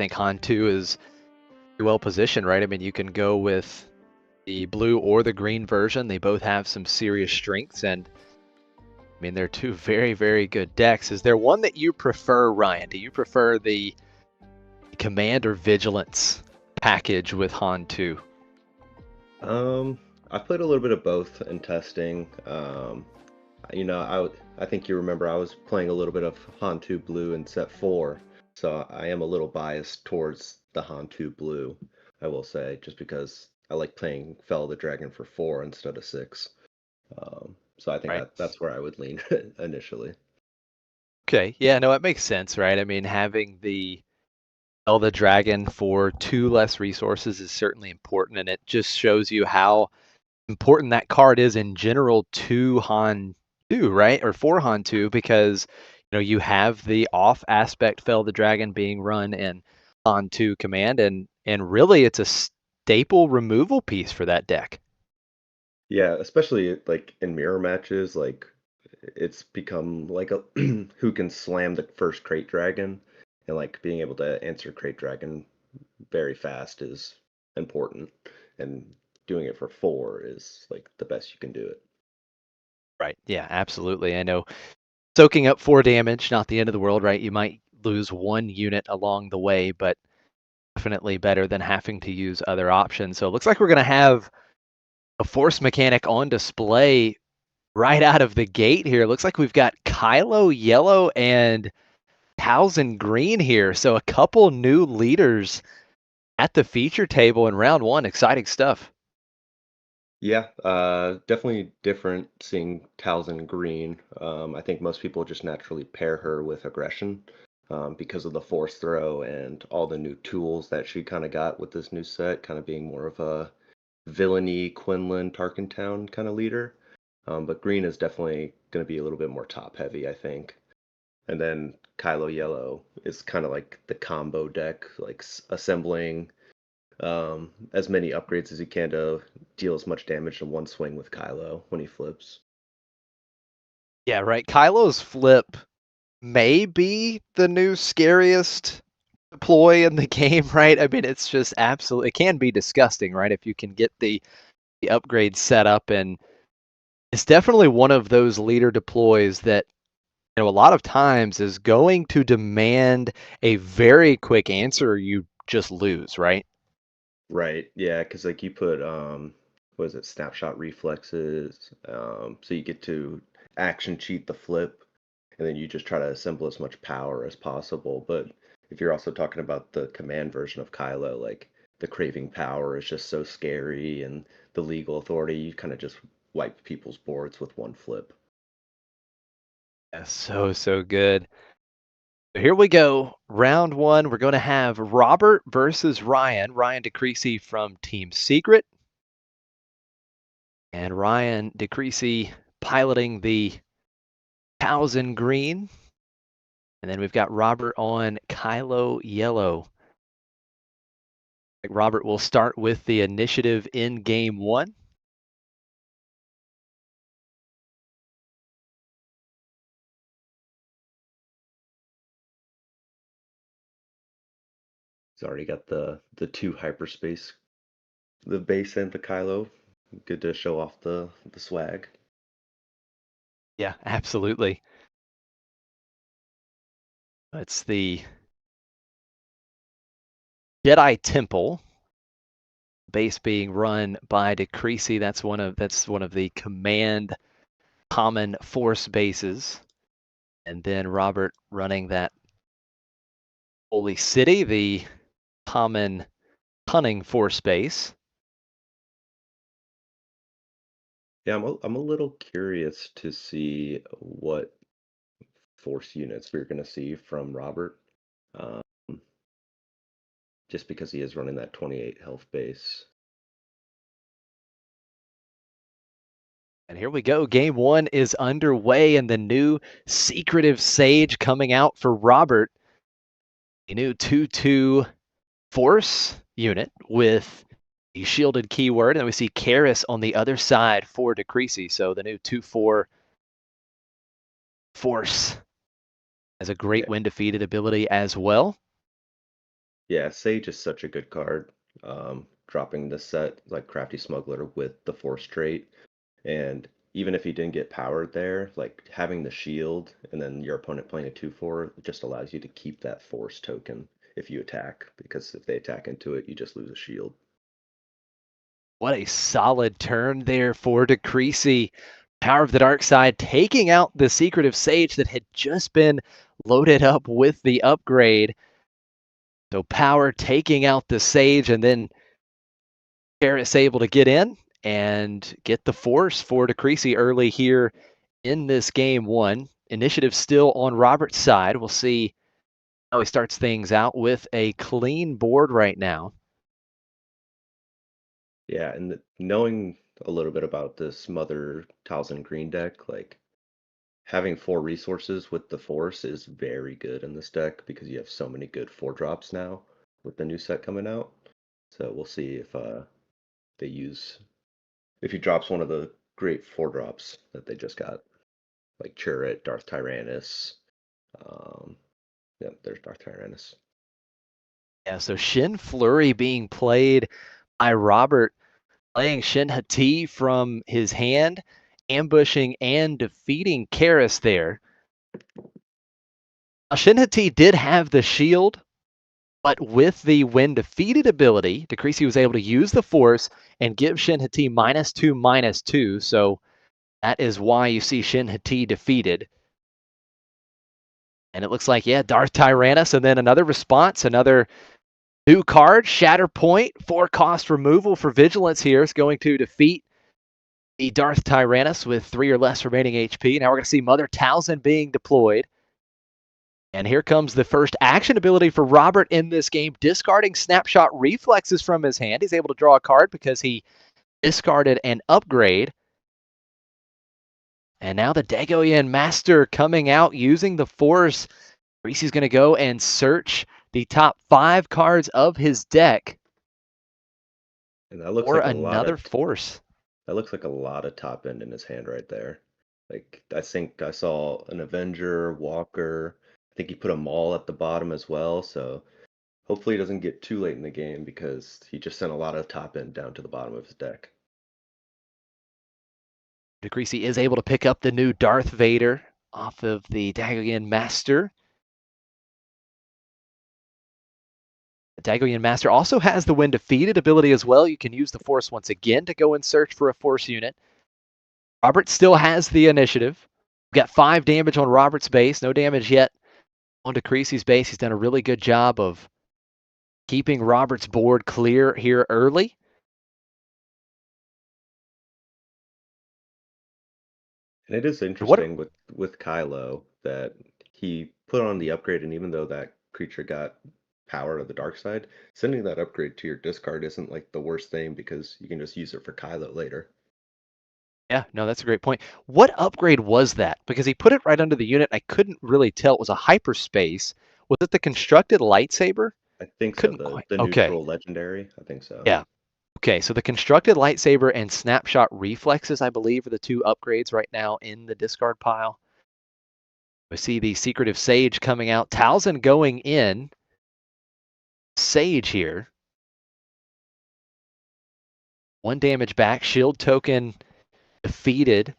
think Han 2 is well positioned, right? I mean, you can go with the blue or the green version. They both have some serious strengths, and I mean, they're two very, very good decks. Is there one that you prefer, Ryan? Do you prefer the Command or Vigilance package with Han 2? I played a little bit of both in testing. I think you remember I was playing a little bit of Han 2 Blue in set 4, so I am a little biased towards the Han 2 Blue, I will say, just because I like playing Fell of the Dragon for 4 instead of 6. So I think Right. that's where I would lean initially. Okay. Yeah, no, it makes sense, right? I mean, having the the Dragon for 2 less resources is certainly important, and it just shows you how important that card is in general to Han 2, right? Or for Han 2, because you have the off aspect Fell the Dragon being run in Han 2 command, and really it's a staple removal piece for that deck. Yeah, especially like in mirror matches, like it's become like a who can slam the first crate dragon, and like being able to answer crate dragon very fast is important, and doing it for 4 is like the best you can do it. Right. Yeah, absolutely. I know soaking up 4 damage, not the end of the world, right? You might lose 1 unit along the way, but definitely better than having to use other options. So it looks like we're going to have a force mechanic on display right out of the gate here. Looks like we've got Kylo yellow and Talzin green here. So a couple new leaders at the feature table in round 1. Exciting stuff. Yeah, definitely different seeing Talzin green. I think most people just naturally pair her with aggression, because of the force throw and all the new tools that she kind of got with this new set, kind of being more of a villainy Quinlan Tarkentown kind of leader. But green is definitely going to be a little bit more top heavy, I think. And then Kylo Yellow is kind of like the combo deck, like assembling as many upgrades as you can to deal as much damage in one swing with Kylo when he flips. Yeah, right. Kylo's flip may be the new scariest deploy in the game, right? I mean, it's just absolutely, it can be disgusting, right? If you can get the upgrade set up, and it's definitely one of those leader deploys that a lot of times is going to demand a very quick answer, or you just lose, right? Right. Yeah, because like you put what is it, snapshot reflexes, so you get to action cheat the flip, and then you just try to assemble as much power as possible. But if you're also talking about the command version of Kylo, like the craving power is just so scary, and the legal authority, you kind of just wipe people's boards with one flip. Yeah, so good. So here we go. Round 1, we're going to have Robert versus Ryan. Ryan DiCrisi from Team Secret, and Ryan DiCrisi piloting the Talzin green. And then we've got Robert on Kylo yellow. Robert will start with the initiative in game 1. He's already got the two hyperspace, the base and the Kylo. Good to show off the swag. Yeah, absolutely. It's the Jedi Temple base being run by DeCreasy. That's one of the command common force bases. And then Robert running that Holy City, the common cunning force base. Yeah, I'm a little curious to see what force units we're going to see from Robert, um, just because he is running that 28 health base. And here we go. Game 1 is underway, and the new secretive Sage coming out for Robert. A new 2/2 force unit with the shielded keyword. And we see Karis on the other side for DeCreasy. So the new 2/4 force has a great Yeah, win defeated ability as well. Yeah, Sage is such a good card. Dropping the set like Crafty Smuggler with the Force trait, and even if he didn't get powered there, like having the shield and then your opponent playing a 2/4 just allows you to keep that Force token if you attack, because if they attack into it, you just lose a shield. What a solid turn there for DiCrisi. Power of the Dark Side taking out the Secretive Sage that had just been loaded up with the upgrade. So Power taking out the Sage, and then Karis able to get in and get the Force for DiCrisi early here in this game one. Initiative still on Robert's side. We'll see how he starts things out with a clean board right now. Yeah, and knowing a little bit about this Mother Talzin Green deck, like having 4 resources with the Force is very good in this deck because you have so many good 4 drops now with the new set coming out. So we'll see if they use if he drops one of the great 4 drops that they just got, like Churret, Darth Tyrannus. Um, yeah, there's Darth Tyrannus. Yeah, so Shin Flurry being played by Robert, playing Shin Hati from his hand, ambushing and defeating Karis there. Now, Shin Hati did have the shield, but with the when defeated ability, DiCrisi was able to use the Force and give Shin Hati -2/-2. So that is why you see Shin Hati defeated. And it looks like, yeah, Darth Tyrannus, and then another response, another new card, Shatter Point, 4-cost removal for Vigilance here is going to defeat the Darth Tyrannus with 3 or less remaining HP. Now we're going to see Mother Talzin being deployed. And here comes the first action ability for Robert in this game, discarding Snapshot Reflexes from his hand. He's able to draw a card because he discarded an upgrade. And now the Dagoyan Master coming out using the Force. Reese's going to go and search the top 5 cards of his deck And that looks for like a lot another of Force. that looks like a lot of top end in his hand right there. Like I think I saw an Avenger, Walker. I think he put a Maul at the bottom as well. So hopefully he doesn't get too late in the game because he just sent a lot of top end down to the bottom of his deck. DiCrisi is able to pick up the new Darth Vader off of the Dagoyan Master. The Dagoyan Master also has the when defeated ability as well. You can use the Force once again to go and search for a Force unit. Robert still has the initiative. We've got 5 damage on Robert's base, no damage yet on DiCrisi's base. He's done a really good job of keeping Robert's board clear here early. And it is What? interesting with Kylo that he put on the upgrade, and even though that creature got power of the dark side, sending that upgrade to your discard isn't like the worst thing because you can just use it for Kylo later. Yeah, no, that's a great point. What upgrade was that? Because he put it right under the unit. I couldn't really tell. It was a hyperspace. Was it the constructed lightsaber? I think so. Couldn't The quite. the Okay. neutral legendary, I think so. Yeah. Okay, so the constructed lightsaber and snapshot reflexes, I believe, are the 2 upgrades right now in the discard pile. We see the secretive Sage coming out. Talzin going in. Sage here. 1 damage back. Shield token defeated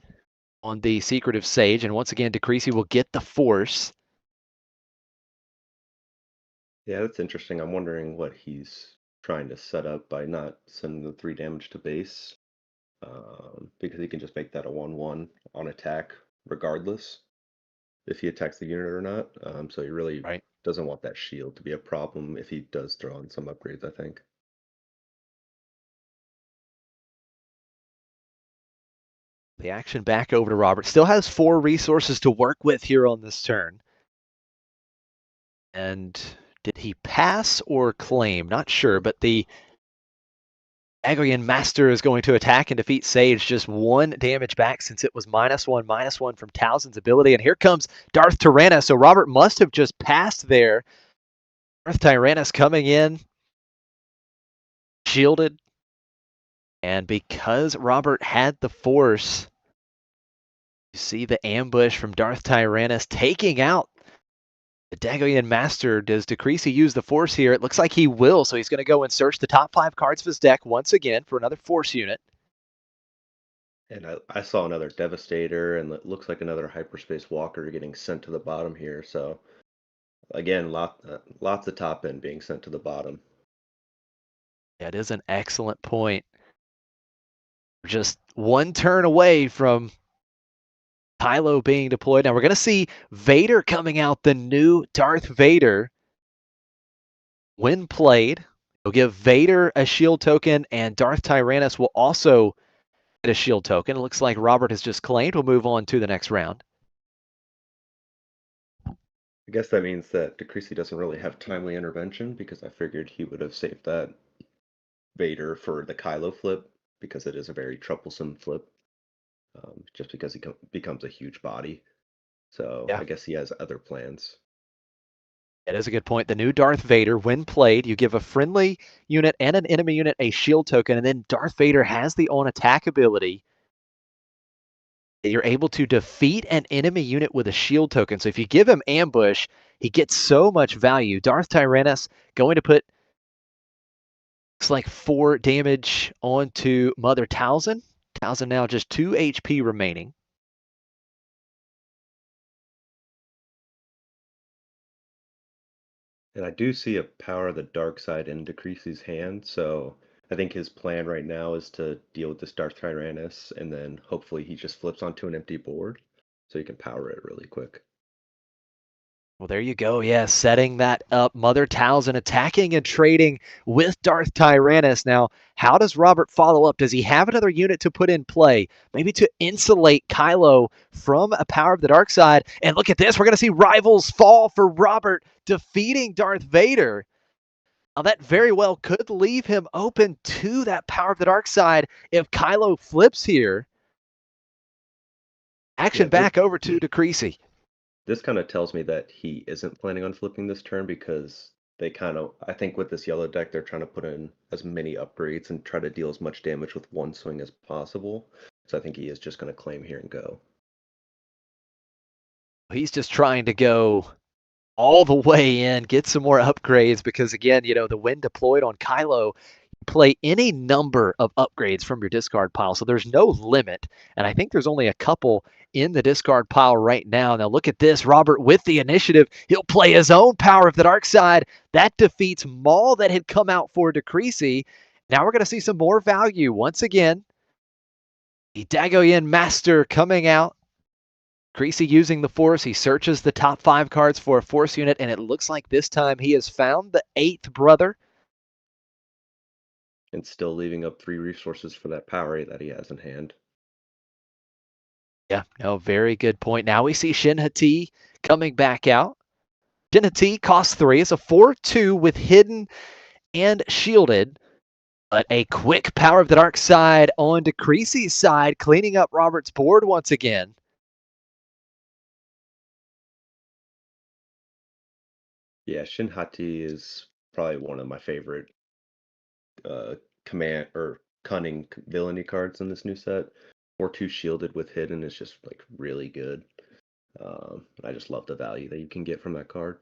on the secretive Sage. And once again, DiCrisi will get the Force. Yeah, that's interesting. I'm wondering what he's trying to set up by not sending the 3 damage to base, because he can just make that a 1/1 on attack regardless if he attacks the unit or not. So he really Right. doesn't want that shield to be a problem if he does throw in some upgrades, I think. The action back over to Robert. Still has 4 resources to work with here on this turn. And did he pass or claim? Not sure, but the Dagoyan Master is going to attack and defeat Sage. Just 1 damage back since it was -1/-1 from Talzin's ability. And here comes Darth Tyrannus. So Robert must have just passed there. Darth Tyrannus coming in, shielded. And because Robert had the Force, you see the ambush from Darth Tyrannus taking out The Dagoyan Master, does DiCrisi use the Force here? It looks like he will, so he's going to go and search the top 5 cards of his deck once again for another Force unit. And I saw another Devastator, and it looks like another Hyperspace Walker getting sent to the bottom here. So again, lots of top end being sent to the bottom. That is an excellent point. Just one turn away from Kylo being deployed. Now we're going to see Vader coming out, the new Darth Vader. When played, it'll give Vader a shield token, and Darth Tyrannus will also get a shield token. It looks like Robert has just claimed. We'll move on to the next round. I guess that means that DeCreasy doesn't really have timely intervention because I figured he would have saved that Vader for the Kylo flip because it is a very troublesome flip, just because he becomes a huge body. So Yeah, I guess he has other plans. that is a good point. The new Darth Vader, when played, you give a friendly unit and an enemy unit a shield token, and then Darth Vader has the on attack ability. You're able to defeat an enemy unit with a shield token. So if you give him ambush, he gets so much value. Darth Tyrannus going to put, looks like 4 damage onto Mother Talzin. Talzin now just 2 HP remaining. And I do see a Power of the Dark Side in DeCreasy's hand, so I think his plan right now is to deal with this Darth Tyrannus, and then hopefully he just flips onto an empty board, so he can power it really quick. Well, there you go. Yeah, setting that up. Mother Talzin attacking and trading with Darth Tyrannus. Now, how does Robert follow up? Does he have another unit to put in play? Maybe to insulate Kylo from a Power of the Dark Side. And look at this. We're going to see rivals fall for Robert defeating Darth Vader. Now, that very well could leave him open to that Power of the Dark Side if Kylo flips here. Yeah, Action back over to DiCrisi. this kind of tells me that he isn't planning on flipping this turn because they kind of, I think with this yellow deck, they're trying to put in as many upgrades and try to deal as much damage with one swing as possible. So I think he is just going to claim here and go. He's just trying to go all the way in, get some more upgrades because, again, the when deployed on Kylo, you play any number of upgrades from your discard pile. So there's no limit. And I think there's only a couple in the discard pile right now. Now look at this. Robert with the initiative. He'll play his own Power of the Dark Side. That defeats Maul that had come out for DeCrisi. Now we're going to see some more value once again. The Dagoyan Master coming out. Creasy using the Force, he searches the top 5 cards for a Force unit, and it looks like this time he has found the 8th brother. And still leaving up 3 resources for that power that he has in hand. Yeah, no, very good point. Now we see Shin Hati coming back out. Shin Hati costs 3. It's a 4/2 with hidden and shielded. But a quick Power of the Dark Side on DeCreasy's side, cleaning up Robert's board once again. Yeah, Shin Hati is probably one of my favorite command or cunning villainy cards in this new set. 4/2 shielded with hidden is just like really good. I just love the value that you can get from that card.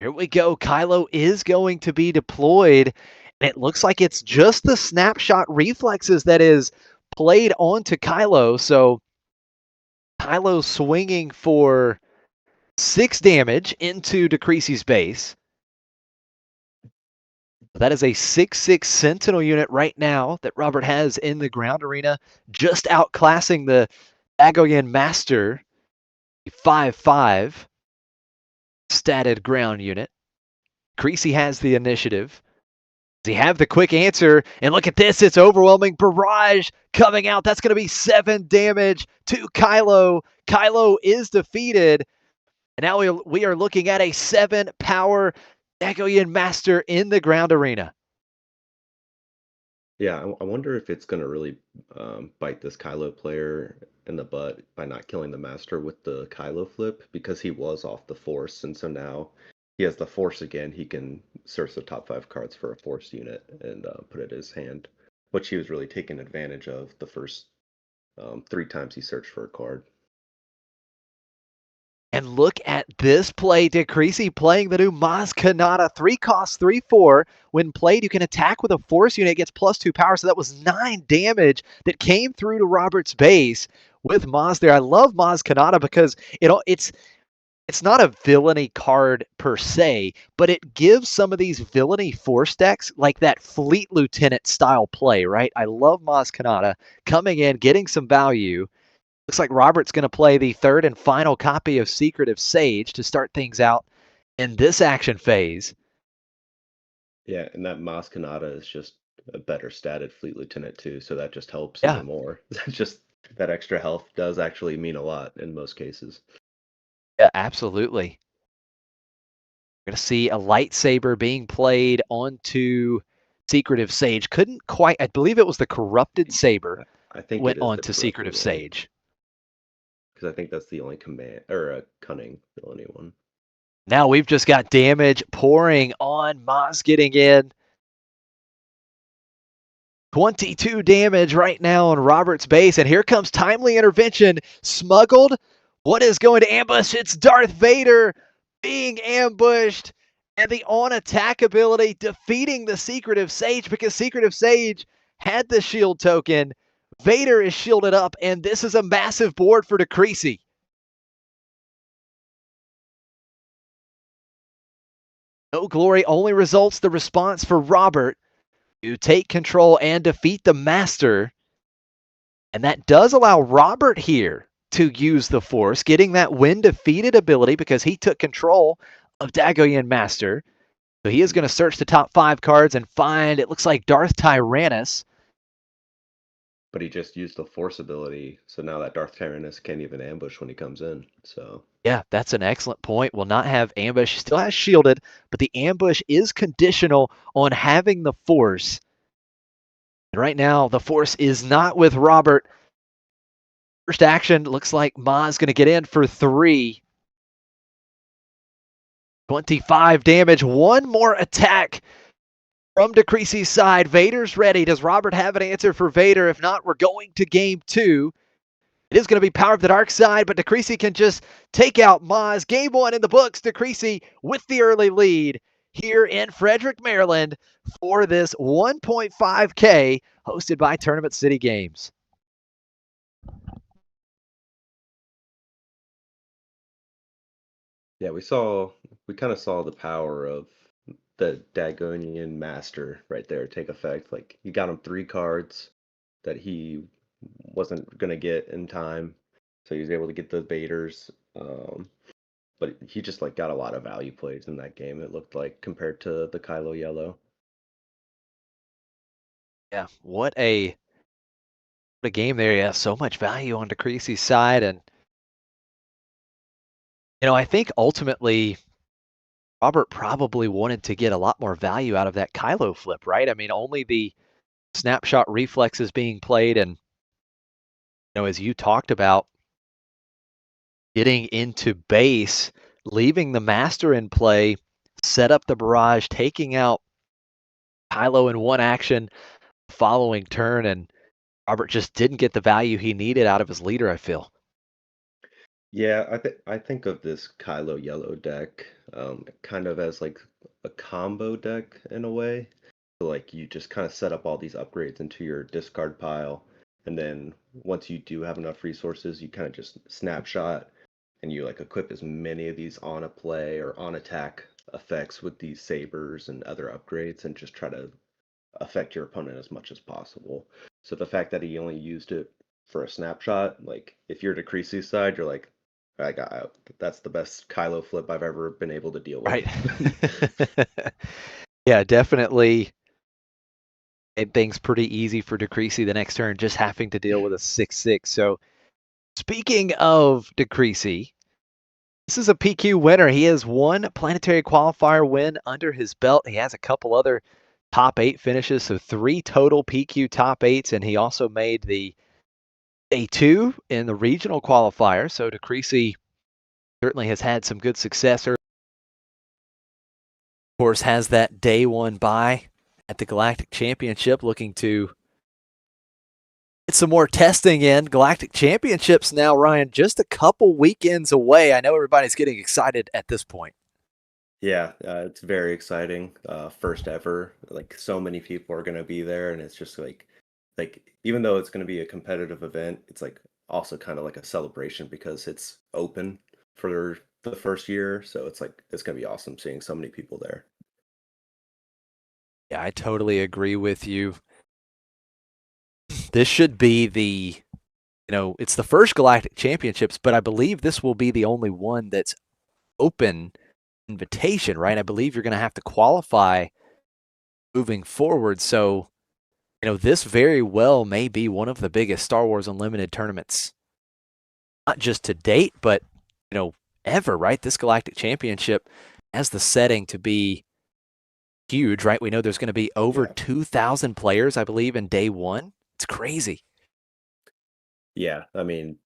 Here we go. Kylo is going to be deployed. And it looks like it's just the snapshot reflexes that is played onto Kylo. So Kylo swinging for 6 damage into DeCreasy's base. That is a 6/6 Sentinel unit right now that Robert has in the ground arena, just outclassing the Dagoyan Master, 5/5 statted ground unit. Creasy has the initiative. Does he have the quick answer? And look at this, it's overwhelming barrage coming out. That's going to be 7 damage to Kylo. Kylo is defeated. And now we are looking at a 7 power Dagoyan Master in the ground arena. Yeah, I wonder if it's going to really bite this Kylo player in the butt by not killing the master with the Kylo flip because he was off the Force, and so now he has the Force again. He can search the top 5 cards for a Force unit and put it in his hand, which he was really taking advantage of the first 3 times he searched for a card. And look at this play. DiCrisi playing the new Maz Kanata. 3 cost, 3/4. When played, you can attack with a force unit. It gets +2 power. So that was 9 damage that came through to Robert's base with Maz there. I love Maz Kanata because it's not a villainy card per se, but it gives some of these villainy force decks like that Fleet Lieutenant style play, right? I love Maz Kanata coming in, getting some value. Looks like Robert's going to play the third and final copy of Secretive Sage to start things out in this action phase. Yeah, and that Maz Kanata is just a better statted Fleet Lieutenant too, so that just helps Yeah, even more. Just that extra health does actually mean a lot in most cases. yeah, absolutely. We're going to see a lightsaber being played onto Secretive Sage. Couldn't quite, I believe it was the Corrupted Saber I think it went is the onto corrupted Secretive one Sage. because I think that's the only command or a cunning villainy one. Now we've just got damage pouring on. Maz getting in. 22 damage right now on Robert's base. And here comes Timely Intervention. Smuggled. What is going to ambush? It's Darth Vader being ambushed. And the on-attack ability defeating the Secretive Sage because Secretive Sage had the shield token. Vader is shielded up, and this is a massive board for DiCrisi. No glory only results the response for Robert to take control and defeat the Master. And that does allow Robert here to use the Force, getting that when defeated ability because he took control of Dagoyan Master. So he is going to search the top 5 cards and find, it looks like Darth Tyrannus. But he just used the Force ability, so now that Darth Tyrannus can't even ambush when he comes in. So Yeah, that's an excellent point. Will not have ambush. Still has shielded, but the ambush is conditional on having the Force. And right now, the Force is not with Robert. First action looks like Ma's going to get in for 3. 25 damage. One more attack from DiCrisi's side. Vader's ready. Does Robert have an answer for Vader? If not, we're going to game 2. It is going to be Power of the Dark Side, but DiCrisi can just take out Maz. Game 1 in the books. DiCrisi with the early lead here in Frederick, Maryland for this 1.5K hosted by Tournament City Games. yeah, we kind of saw the power of the Dagonian Master right there take effect. Like you got him 3 cards that he wasn't gonna get in time, so he was able to get the baiters. But he just like got a lot of value plays in that game. It looked like compared to the Kylo Yellow. Yeah, what a game there. Yeah, so much value on DiCrisi's side. And, I think ultimately Robert probably wanted to get a lot more value out of that Kylo flip, right? I mean, only the snapshot reflexes being played. And, as you talked about, getting into base, leaving the Master in play, set up the barrage, taking out Kylo in one action, following turn, and Robert just didn't get the value he needed out of his leader, I feel. Yeah, I think of this Kylo Yellow deck kind of as like a combo deck in a way. So like you just kind of set up all these upgrades into your discard pile, and then once you do have enough resources, you kind of just snapshot and you like equip as many of these on a play or on attack effects with these sabers and other upgrades and just try to affect your opponent as much as possible. So the fact that he only used it for a snapshot, like if you're DeCreasy's side, you're like, that's the best Kylo flip I've ever been able to deal with. Right. Yeah, definitely made things pretty easy for DeCrisi the next turn, just having to deal with a 6/6. So speaking of DeCrisi, this is a PQ winner. He has one planetary qualifier win under his belt. He has a couple other top 8 finishes, so 3 total PQ top 8s, and he also made the A2 in the regional qualifier. So DeCrisi certainly has had some good success. Of course, has that day 1 bye at the Galactic Championship, looking to some more testing in. Galactic Championships now, Ryan, just a couple weekends away. I know everybody's getting excited at this point. Yeah, it's very exciting. First ever. Like so many people are going to be there, and it's just like even though it's going to be a competitive event, it's like also kind of like a celebration because it's open for the first year. So it's like it's going to be awesome seeing so many people there. Yeah, I totally agree with you. This should be it's the first Galactic Championships, but I believe this will be the only one that's open invitation, right? I believe you're going to have to qualify moving forward. So, this very well may be one of the biggest Star Wars Unlimited tournaments, not just to date, but, ever, right? This Galactic Championship has the setting to be huge, right? We know there's going to be over Yeah. 2,000 players, I believe, in day one. It's crazy. Yeah, I mean,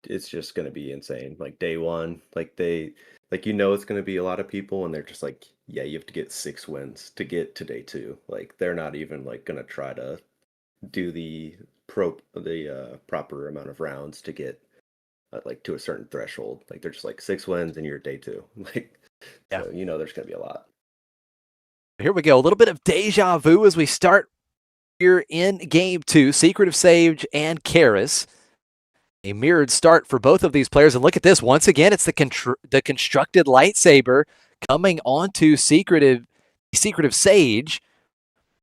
it's just gonna be insane. Like day one, like it's gonna be a lot of people, and they're just like, yeah, you have to get 6 wins to get to day two. Like they're not even like gonna try to do the proper amount of rounds to get like to a certain threshold. Like they're just like 6 wins and you're at day two. Like Yeah. so there's gonna be a lot. Here we go. A little bit of deja vu as we start here in game two. Secret of Sage and Karis. A mirrored start for both of these players. And look at this. Once again, it's the constructed lightsaber coming onto Secret of Sage.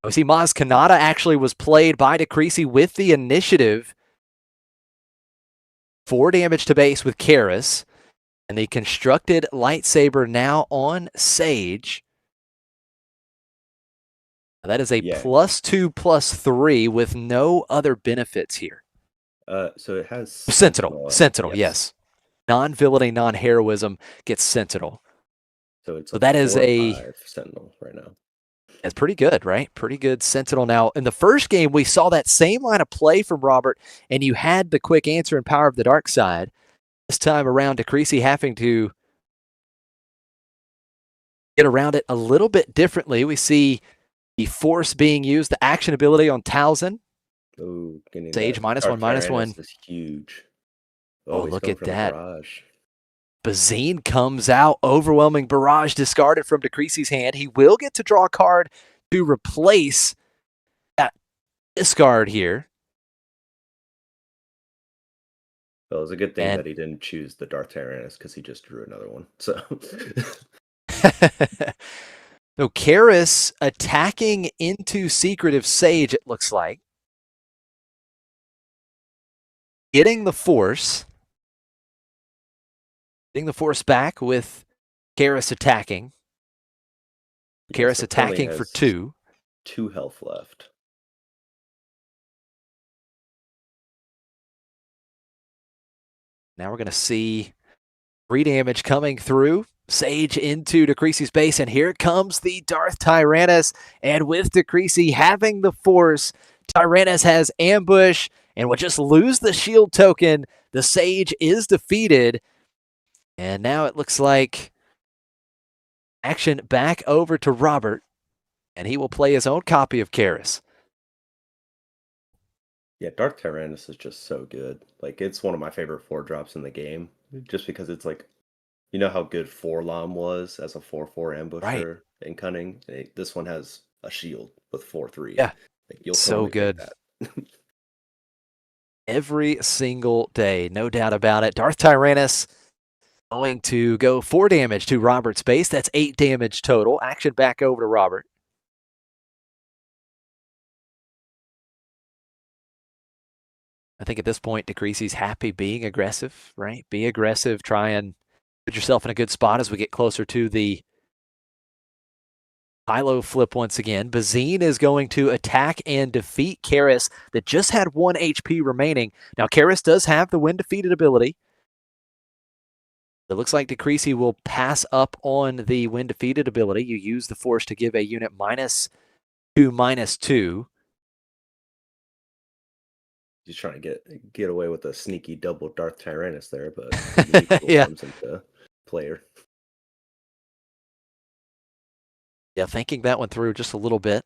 We see Maz Kanata actually was played by DiCrisi with the initiative. 4 damage to base with Karis. And the constructed lightsaber now on Sage. That is a Yeah. +2/+3 with no other benefits here. So it has Sentinel, yes. yes. Non-villainy, non-heroism gets Sentinel. So it's So like that is 4 or 5 Sentinel right now. that's pretty good, right? Pretty good Sentinel. Now, in the first game, we saw that same line of play from Robert, and you had the quick answer and power of the dark side. This time around, DiCrisi having to get around it a little bit differently. We see the Force being used, the action ability on Talzin. Oh, getting Sage that -1, Dark -1. Tyrannus is huge. Oh, Oh, he's look going at for the that. barrage. Bazine comes out, overwhelming barrage discarded from DiCrisi's hand. He will get to draw a card to replace that discard here. Well, it was a good thing And that he didn't choose the Darth Tyrannus because he just drew another one. So, so Karis attacking into Secret of Sage, it looks like. Getting the Force back with Karis attacking. yeah, Karis so it currently attacking for has 2. 2 health left. Now we're going to see 3 damage coming through. Sage into DiCrisi's base, and here comes the Darth Tyrannus. And with DiCrisi having the Force, Tyrannus has ambush and will just lose the shield token. The Sage is defeated. And now it looks like action back over to Robert, and he will play his own copy of Karis. Yeah, Darth Tyrannus is just so good. Like, it's one of my favorite 4 drops in the game, just because it's like, you know how good Forlom was as a 4/4 Right. ambusher in Cunning? This one has a shield with 4/3. Yeah. Like, you'll So totally take good. that. Every single day, no doubt about it. Darth Tyrannus going to go 4 damage to Robert's base. That's 8 damage total. Action back over to Robert. I think at this point, DiCrisi's happy being aggressive, right? Be aggressive. Try and put yourself in a good spot as we get closer to the Kylo flip once again. Bazine is going to attack and defeat Karis that just had 1 HP remaining. Now, Karis does have the win defeated ability. It looks like DiCrisi will pass up on the win defeated ability. You use the Force to give a unit -2/-2. He's trying to get away with a sneaky double Darth Tyrannus there, but the unique rule Yeah. comes into player. Yeah, thinking that one through just a little bit.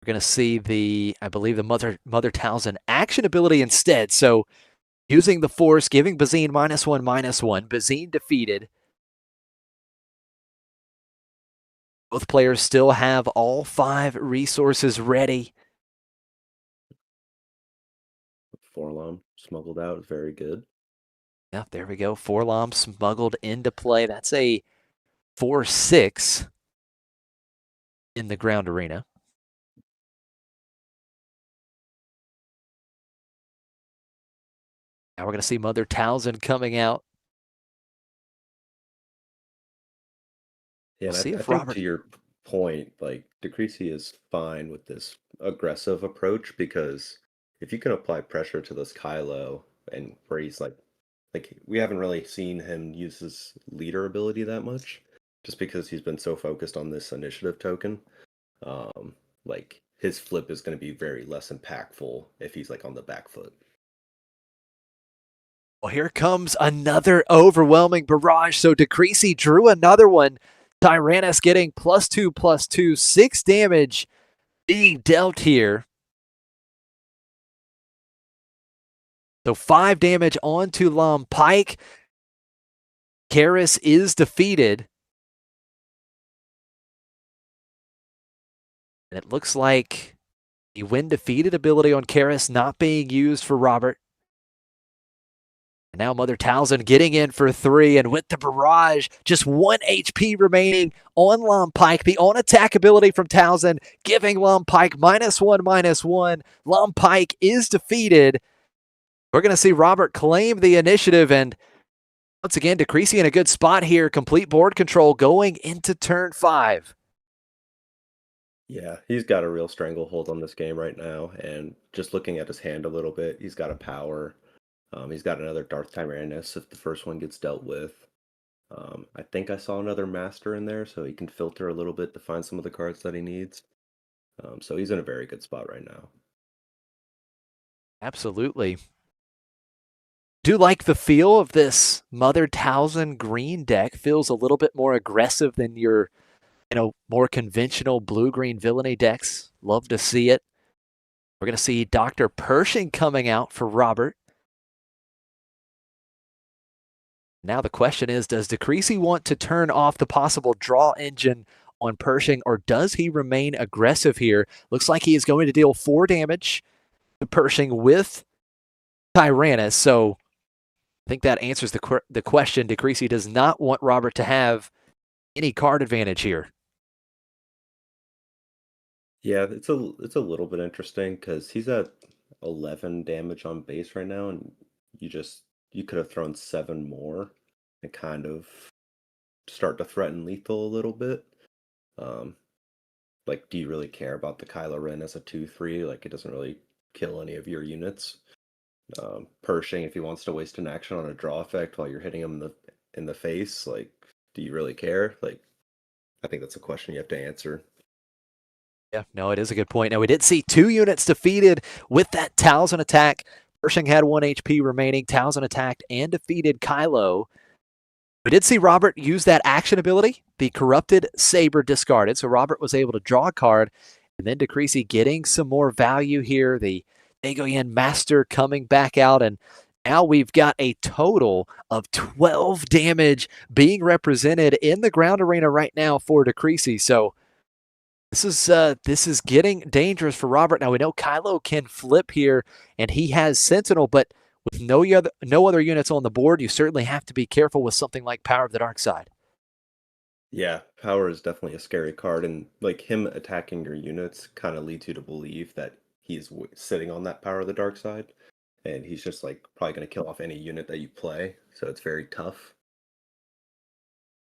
We're going to see I believe the Mother Talzin action ability instead. So using the Force, giving Bazine -1/-1. Bazine defeated. Both players still have all 5 resources ready. Forlom smuggled out, very good. Yeah, there we go. Forlom smuggled into play. That's a 4/6 in the ground arena. Now we're going to see Mother Talzin coming out. Yeah, We'll and see I if think Robert. to your point, like DiCrisi is fine with this aggressive approach because if you can apply pressure to this Kylo and where he's like we haven't really seen him use his leader ability that much, just because he's been so focused on this initiative token. Um, like his flip is going to be very less impactful if he's like on the back foot. Well, here comes another overwhelming barrage. So DiCrisi drew another one. Tyrannus getting +2/+2, 6 damage being dealt here. So 5 damage onto Lom Pike. Karis is defeated. And it looks like the when defeated ability on Karis not being used for Robert. And now Mother Talzin getting in for 3, and with the barrage, just 1 HP remaining on Lom Pike. The on-attack ability from Talzin giving Lom Pike -1/-1. Lom Pike is defeated. We're going to see Robert claim the initiative, and once again, DiCrisi in a good spot here. Complete board control going into turn 5. Yeah, he's got a real stranglehold on this game right now, and just looking at his hand a little bit, he's got a power. He's got another Darth Tyrannus if the first one gets dealt with. I think I saw another Master in there, so he can filter a little bit to find some of the cards that he needs. So he's in a very good spot right now. Absolutely. Do like the feel of this Mother Talzin green deck. Feels a little bit more aggressive than your, more conventional blue-green villainy decks. Love to see it. We're going to see Dr. Pershing coming out for Robert. Now the question is, does DiCrisi want to turn off the possible draw engine on Pershing, or does he remain aggressive here? Looks like he is going to deal 4 damage to Pershing with Tyrannus, so I think that answers the question. DiCrisi does not want Robert to have any card advantage here. Yeah, it's a little bit interesting because he's at 11 damage on base right now, and you could have thrown 7 more and kind of start to threaten lethal a little bit. Um, like, do you really care about the Kylo Ren as a 2/3? Like, it doesn't really kill any of your units. Pershing, if he wants to waste an action on a draw effect while you're hitting him in the face, like, do you really care? Like, I think that's a question you have to answer. Yeah, no, it is a good point. Now, we did see 2 units defeated with that Talzin attack. Pershing had 1 HP remaining. Talzin attacked and defeated Kylo. We did see Robert use that action ability, the Corrupted Saber discarded. So Robert was able to draw a card, and then DiCrisi getting some more value here. The Dagoyan Master coming back out, and now we've got a total of 12 damage being represented in the ground arena right now for DiCrisi. So this is getting dangerous for Robert. Now we know Kylo can flip here, and he has Sentinel, but with no other units on the board, you certainly have to be careful with something like Power of the Dark Side. Yeah, power is definitely a scary card, and like him attacking your units kind of leads you to believe that he's sitting on that power of the dark side, and he's just like probably going to kill off any unit that you play. So it's very tough.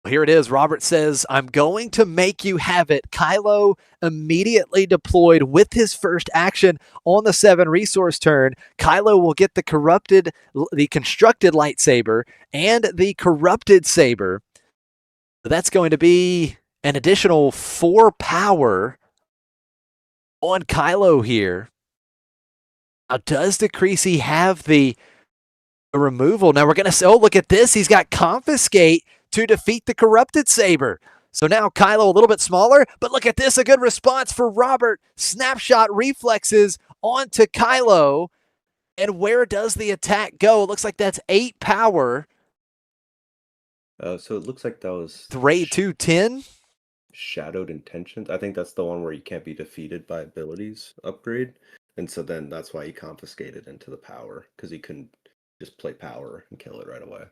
Here it is. Robert says, I'm going to make you have it. Kylo immediately deployed with his first action on the 7 resource turn. Kylo will get the constructed lightsaber and the corrupted saber. So that's going to be an additional 4 power on Kylo here. Now, does DiCrisi have the removal? Now we're going to say, oh, look at this. He's got Confiscate to defeat the Corrupted Saber. So now Kylo a little bit smaller, but look at this, a good response for Robert. Snapshot reflexes onto Kylo. And where does the attack go? It looks like that's 8 power. So it looks like that was Raid 210. Shadowed Intentions. I think that's the one where you can't be defeated by abilities upgrade. And so then that's why he confiscated into the power, because he couldn't just play power and kill it right away.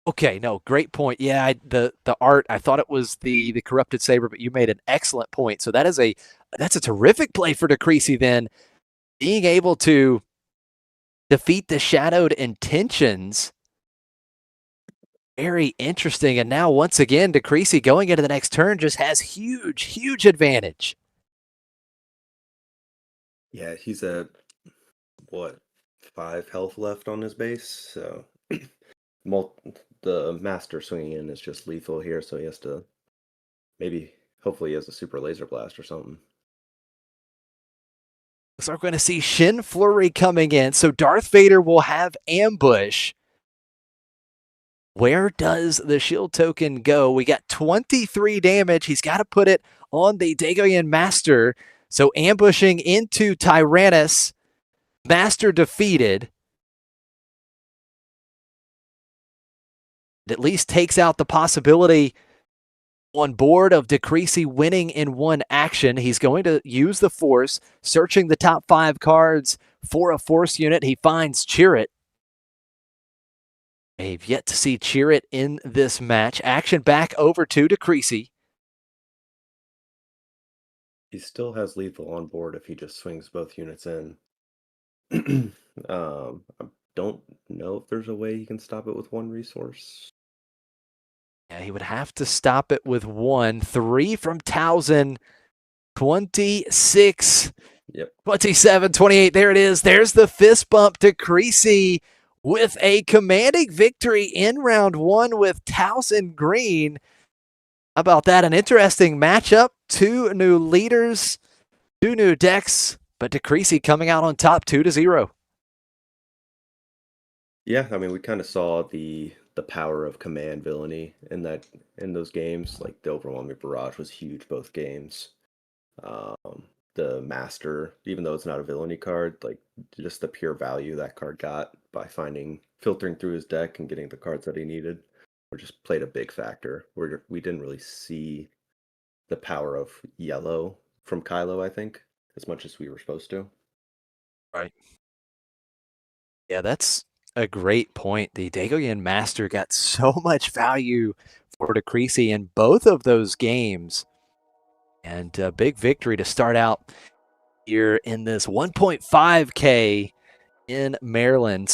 Okay, no, great point. Yeah, the art, I thought it was the corrupted saber, but you made an excellent point. So that's a terrific play for DiCrisi then, being able to defeat the shadowed intentions. Very interesting. And now once again, DiCrisi going into the next turn just has huge advantage. Yeah, he's at what, 5 health left on his base, so the master swinging in is just lethal here, so he has to hopefully he has a super laser blast or something. So we're going to see Shin Flurry coming in. So Darth Vader will have ambush. Where does the shield token go? We got 23 damage. He's got to put it on the Dagoyan Master. So ambushing into Tyrannus. Master defeated. It at least takes out the possibility on board of DiCrisi winning in one action. He's going to use the Force, searching the top 5 cards for a Force unit. He finds Chirrut. We've yet to see Chirrut in this match. Action back over to DiCrisi. He still has lethal on board if he just swings both units in. I don't know if there's a way he can stop it with one resource. Yeah, he would have to stop it with 1. 3 from Talzin. 26. Yep. 27, 28. There it is. There's the fist bump. DiCrisi with a commanding victory in round 1 with Talzin Green. How about that? An interesting matchup. 2 new leaders, 2 new decks, but DiCrisi coming out on top 2-0. Yeah, I mean, we kind of saw the power of command villainy in those games. Like the overwhelming barrage was huge both games. The master, even though it's not a villainy card, like just the pure value that card got by filtering through his deck and getting the cards that he needed, or just played a big factor. We didn't really see the power of yellow from Kylo, I think, as much as we were supposed to. Right. Yeah, that's a great point. The Dagoyan Master got so much value for DiCrisi in both of those games. And a big victory to start out here in this 1.5K in Maryland. So